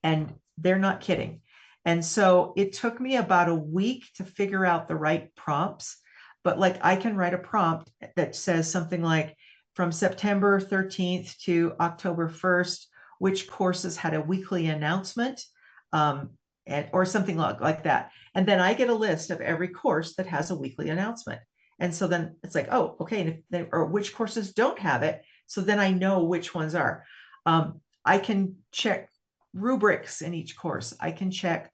And they're not kidding. And so it took me about a week to figure out the right prompts. But like, I can write a prompt that says something like, from September 13th to October 1st, which courses had a weekly announcement, or something like that. And then I get a list of every course that has a weekly announcement. And so then it's like, oh, okay, or which courses don't have it. So then I know which ones are. I can check rubrics in each course. I can check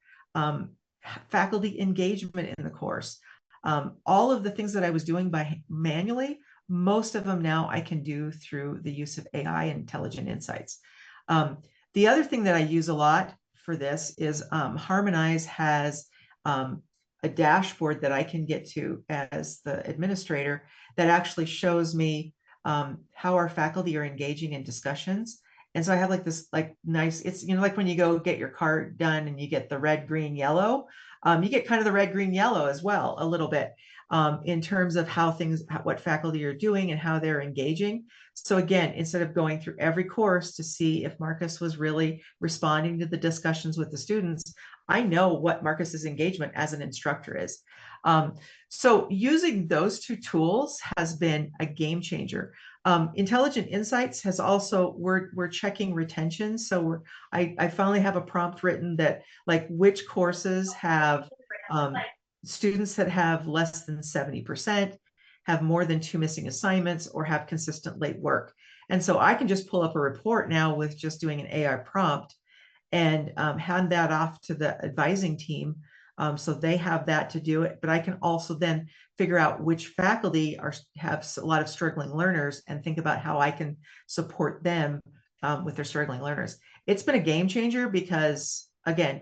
faculty engagement in the course. All of the things that I was doing by manually, most of them now I can do through the use of AI and intelligent insights. The other thing that I use a lot for this is Harmonize has a dashboard that I can get to as the administrator that actually shows me how our faculty are engaging in discussions. And so I have like this like nice, it's, you know, like when you go get your car done and you get the red, green, yellow, you get kind of the red, green, yellow as well, a little bit in terms of how things, what faculty are doing and how they're engaging. So again, instead of going through every course to see if Marcus was really responding to the discussions with the students, I know what Marcus's engagement as an instructor is. So using those two tools has been a game changer. Intelligent Insights has also, we're checking retention. So I finally have a prompt written that like which courses have students that have less than 70%, have more than 2 missing assignments, or have consistent late work. And so I can just pull up a report now with just doing an AI prompt and hand that off to the advising team. So they have that to do it, but I can also then figure out which faculty have a lot of struggling learners and think about how I can support them with their struggling learners. It's been a game changer because again,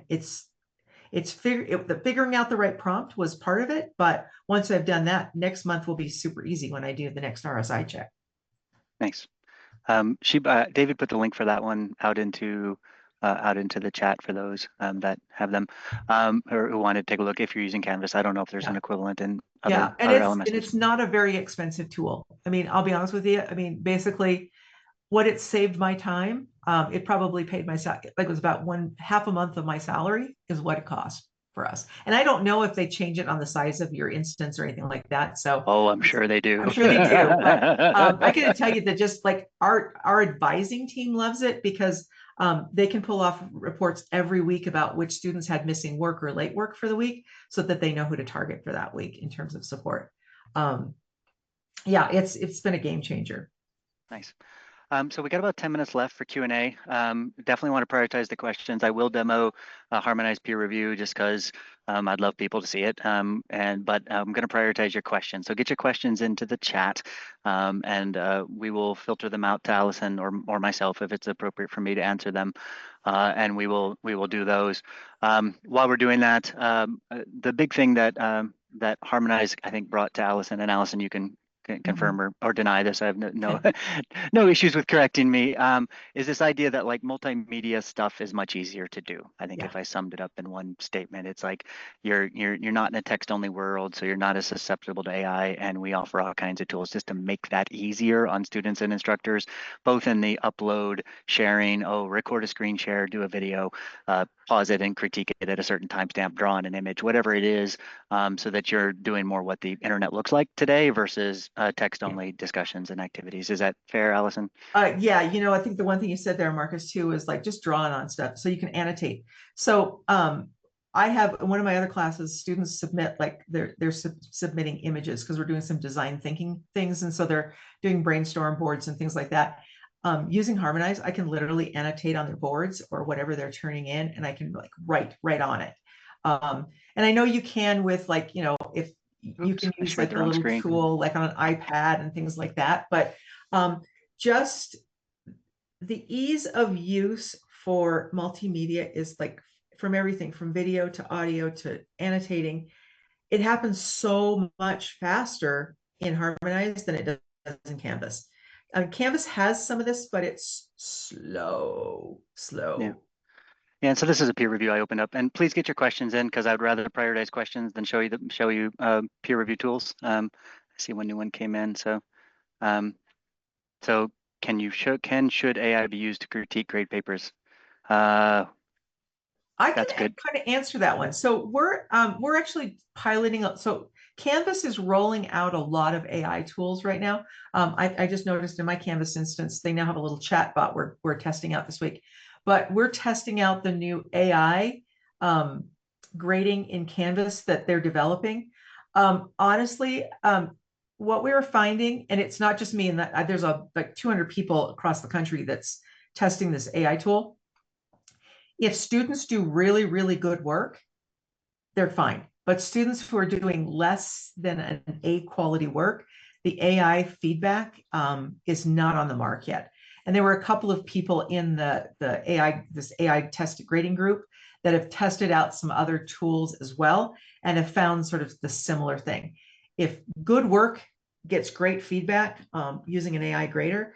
figuring out the right prompt was part of it, but once I've done that, next month will be super easy when I do the next RSI check. Thanks. David put the link for that one out into the chat for those that have them or who want to take a look. If you're using Canvas, I don't know if there's an equivalent in other LMSs. It's not a very expensive tool. I mean, I'll be honest with you. I mean, basically, what it saved my time, it probably paid my salary. Like it was about half a month of my salary is what it cost for us. And I don't know if they change it on the size of your instance or anything like that. So I'm sure they do. I'm sure they do. But I can tell you that just like our advising team loves it because they can pull off reports every week about which students had missing work or late work for the week so that they know who to target for that week in terms of support. Yeah, it's been a game changer. Nice. So we got about 10 minutes left for Q&A. Definitely want to prioritize the questions. I will demo harmonized peer review just because I'd love people to see it. But I'm going to prioritize your questions. So get your questions into the chat and we will filter them out to Allison or myself if it's appropriate for me to answer them. And we will do those. While we're doing that, the big thing that that Harmonize, I think, brought to Allison, and Allison, you can confirm or deny this. I have no no issues with correcting me. Is this idea that like multimedia stuff is much easier to do? I think if I summed it up in one statement, it's like you're not in a text only world, so you're not as susceptible to AI, and we offer all kinds of tools just to make that easier on students and instructors, both in the upload, sharing, record a screen share, do a video, pause it and critique it at a certain timestamp, draw on an image, whatever it is, so that you're doing more what the internet looks like today versus text-only discussions and activities. Is that fair, Allison? Yeah, you know, I think the one thing you said there, Marcus, too, is like just drawing on stuff so you can annotate. So I have one of my other classes, students submit like they're submitting images because we're doing some design thinking things. And so they're doing brainstorm boards and things like that. Using Harmonize, I can literally annotate on their boards or whatever they're turning in, and I can like write on it. And I know you can with like, you know, if you can use like a little tool like on an iPad and things like that, but just the ease of use for multimedia is like from everything from video to audio to annotating. It happens so much faster in Harmonize than it does in Canvas. Canvas has some of this, but it's slow. Yeah. And so this is a peer review I opened up, and please get your questions in because I would rather prioritize questions than show you peer review tools. I see one new one came in. So, should AI be used to critique grade papers? I can kind of answer that one. So we're actually piloting. So Canvas is rolling out a lot of AI tools right now. I just noticed in my Canvas instance, they now have a little chat bot we're testing out this week. But we're testing out the new AI grading in Canvas that they're developing. Honestly, what we were finding, and it's not just me, and that there's like 200 people across the country that's testing this AI tool. If students do really, really good work, they're fine. But students who are doing less than an A quality work, the AI feedback is not on the mark yet. And there were a couple of people in this AI test grading group that have tested out some other tools as well and have found sort of the similar thing. If good work gets great feedback using an AI grader,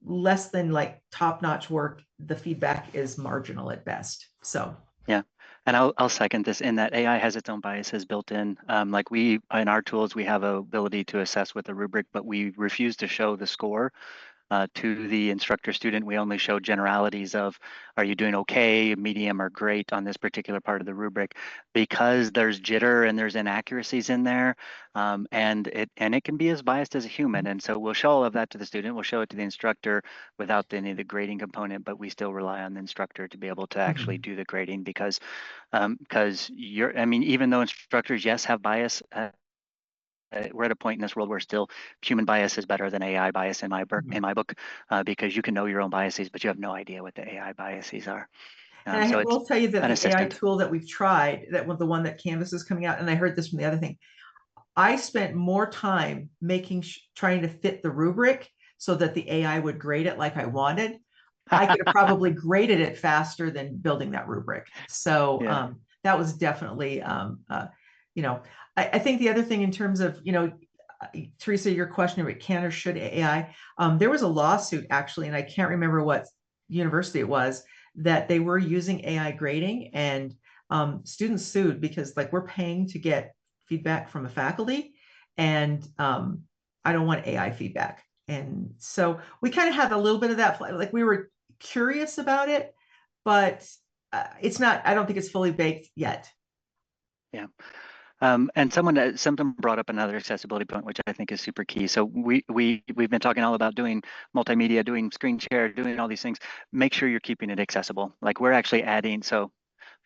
less than like top-notch work, the feedback is marginal at best. So Yeah, and I'll second this in that AI has its own biases built in. Like we in our tools, we have a ability to assess with a rubric, but we refuse to show the score to the instructor student. We only show generalities of, are you doing okay, medium, or great on this particular part of the rubric, because there's jitter and there's inaccuracies in there, and it can be as biased as a human. And so we'll show all of that to the student. We'll show it to the instructor without any of the grading component, but we still rely on the instructor to be able to actually do the grading because I mean, even though instructors, yes, have bias. We're at a point in this world where still human bias is better than AI bias in my book, because you can know your own biases, but you have no idea what the AI biases are. And I So it's will tell you that an the AI assistant. tool that we've tried, that was the one that Canvas is coming out, and I heard this from the other thing, I spent more time trying to fit the rubric so that the AI would grade it like I wanted. I could have probably graded it faster than building that rubric. So Yeah. that was definitely, you know, I think the other thing in terms of, Teresa, your question about can or should AI, there was a lawsuit actually, and I can't remember what university it was, that they were using AI grading, and students sued because like we're paying to get feedback from a faculty, and I don't want AI feedback. And so we kind of had a little bit of that, like we were curious about it, but it's not, I don't think it's fully baked yet. Yeah. And someone brought up another accessibility point, which I think is super key. So we've been talking all about doing multimedia, doing screen share, doing all these things. Make sure you're keeping it accessible. Like we're actually adding, so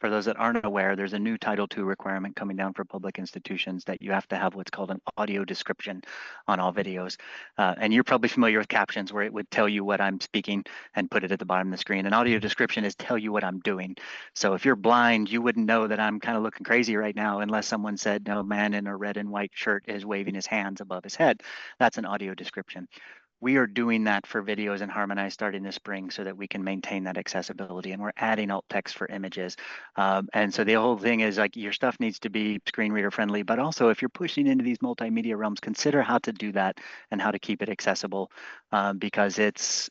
for those that aren't aware, there's a new Title II requirement coming down for public institutions that you have to have what's called an audio description on all videos. And you're probably familiar with captions where it would tell you what I'm speaking and put it at the bottom of the screen. An audio description is tell you what I'm doing. So if you're blind, you wouldn't know that I'm kind of looking crazy right now unless someone said, no, man in a red and white shirt is waving his hands above his head. That's an audio description. We are doing that for videos in Harmonize starting this spring so that we can maintain that accessibility, and we're adding alt text for images. And so the whole thing is like your stuff needs to be screen reader friendly, but also if you're pushing into these multimedia realms, consider how to do that and how to keep it accessible, because it's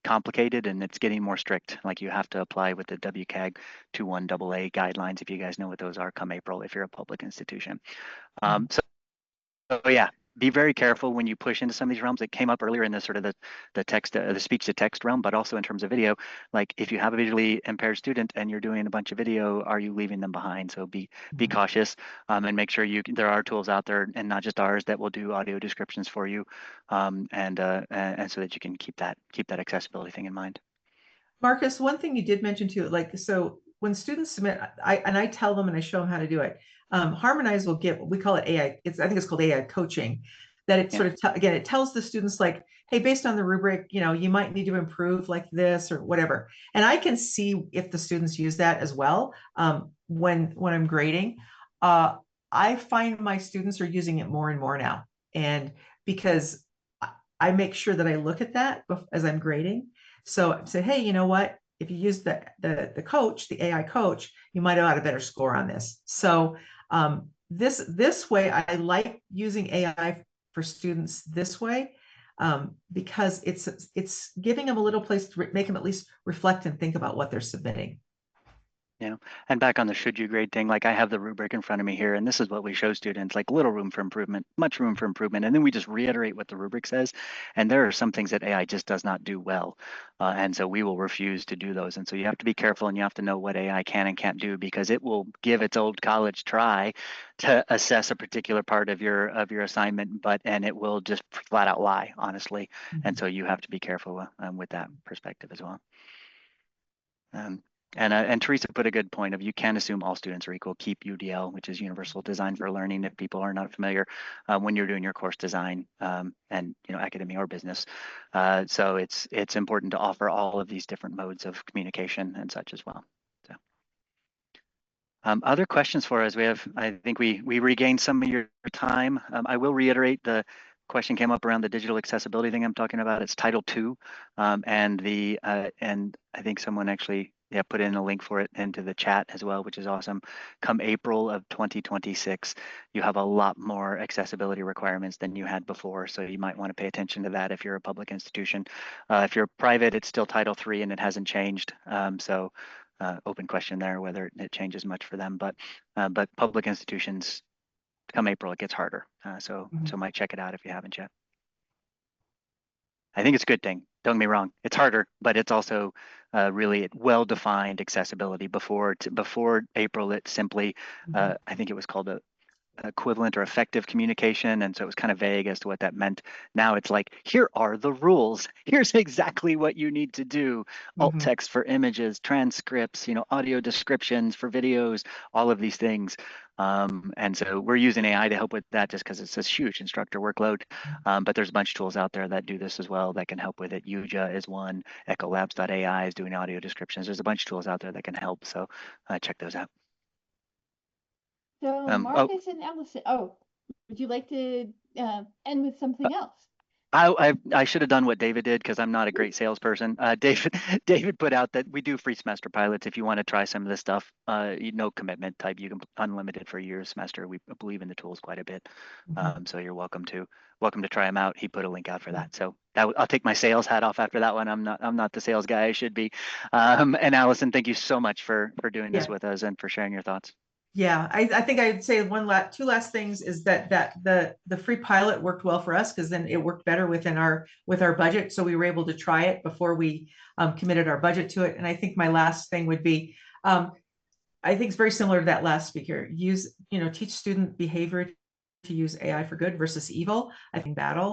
complicated and it's getting more strict. Like you have to apply with the WCAG 21 AA guidelines, if you guys know what those are, come April if you're a public institution. So yeah, be very careful when you push into some of these realms. It came up earlier in the sort of the text, the speech to text realm, but also in terms of video. Like if you have a visually impaired student and you're doing a bunch of video, are you leaving them behind? So be cautious, and make sure there are tools out there, and not just ours, that will do audio descriptions for you, and so that you can keep that accessibility thing in mind. Marcus, one thing you did mention too, like, so when students submit, I tell them and I show them how to do it. Harmonize will get, we call it AI. I think it's called AI coaching. That it Yeah. sort of, again, it tells the students like, hey, based on the rubric, you might need to improve like this or whatever. And I can see if the students use that as well when I'm grading. I find my students are using it more and more now, and because I make sure that I look at that as I'm grading. So I say, hey, you know what? If you use the coach, the AI coach, you might have had a better score on this. So this way, I like using AI for students this way, because it's giving them a little place to make them at least reflect and think about what they're submitting. And back on the should you grade thing, like I have the rubric in front of me here, and this is what we show students, like little room for improvement, much room for improvement. And then we just reiterate what the rubric says. And there are some things that AI just does not do well. And so we will refuse to do those. And so you have to be careful, and you have to know what AI can and can't do, because it will give its old college try to assess a particular part of your assignment, and it will just flat out lie, honestly. And so you have to be careful with that perspective as well. And Teresa put a good point of, you can assume all students are equal. Keep UDL, which is Universal Design for Learning, if people are not familiar, when you're doing your course design, and academia or business. So it's important to offer all of these different modes of communication and such as well. So other questions for us? I think we regained some of your time. I will reiterate question came up around the digital accessibility thing I'm talking about. It's Title II, and I think someone actually put in a link for it into the chat as well, which is awesome. Come April of 2026, you have a lot more accessibility requirements than you had before, so you might want to pay attention to that if you're a public institution. If you're private, it's still Title III and it hasn't changed. So open question there whether it changes much for them, but public institutions, come April, it gets harder. So might check it out if you haven't yet. I think it's a good thing. Don't get me wrong. It's harder, but it's also really well-defined accessibility. Before April, it simply, I think it was called a equivalent or effective communication, and so it was kind of vague as to what that meant. Now it's like, here are the rules. Here's exactly what you need to do. Alt text for images, transcripts, audio descriptions for videos, all of these things. And so we're using AI to help with that just because it's this huge instructor workload. But there's a bunch of tools out there that do this as well that can help with it. Yuja is one. Ecolabs.ai is doing audio descriptions. There's a bunch of tools out there that can help. So check those out. So Marcus and Allison, would you like to end with something else? I should have done what David did because I'm not a great salesperson. David put out that we do free semester pilots if you want to try some of this stuff. No commitment type. You can unlimited for a year semester. We believe in the tools quite a bit, so you're welcome to try them out. He put a link out for that. So I'll take my sales hat off after that one. I'm not the sales guy I should be. And Allison, thank you so much for doing this with us and for sharing your thoughts. Yeah, I think I'd say two last things is that the free pilot worked well for us because then it worked better with our budget, so we were able to try it before we committed our budget to it. And I think my last thing would be, I think it's very similar to that last speaker. Teach student behavior to use AI for good versus evil. I think battle.